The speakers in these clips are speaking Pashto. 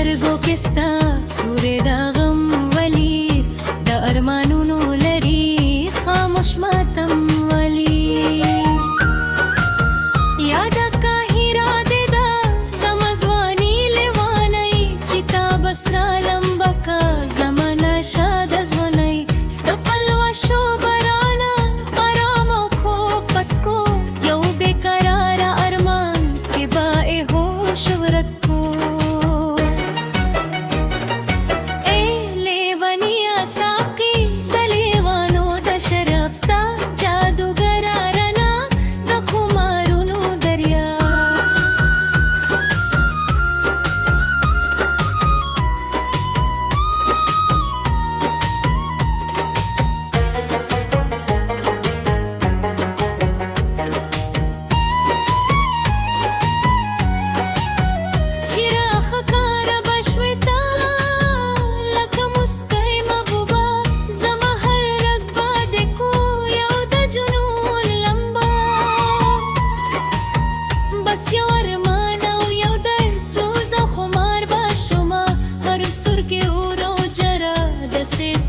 سترګو کې ستا سورې د غم ولي د ارمانونو لري خاموش ماتم ولي یاد کا هیرا دې دا زما ځواني لیوانۍ چې تا بس را لمبکه زمانه شاد ځوانۍ ستا پلوشو برانا آرام او خوب پټ کو یو بېقراره ارمان کې به یې هوش ورک کو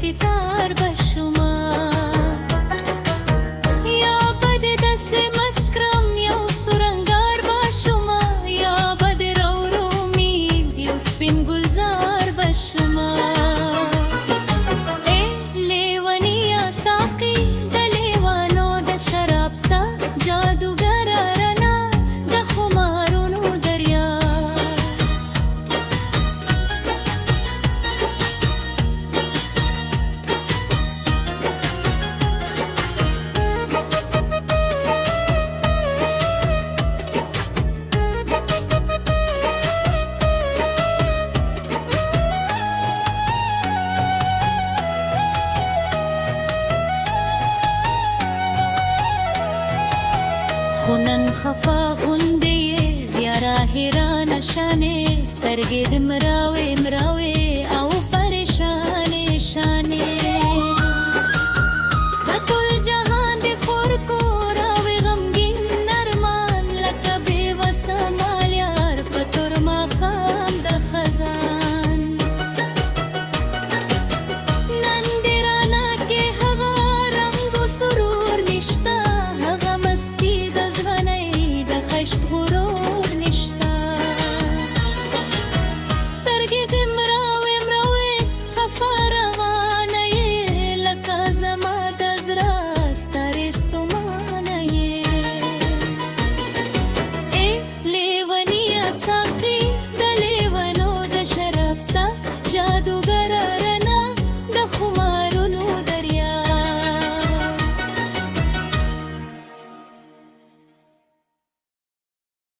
ستار بشما یا بد دست مست کرم یو سرنگار بشما یا بد رو امید یو سپین گلزار بشما ای لیوانیا ساقی د لیوانو د شراب ستا جادوگر رنا د خمارونو دریا خونن خفا غوندې زیاره حیرانه شانې سترګې د مراوې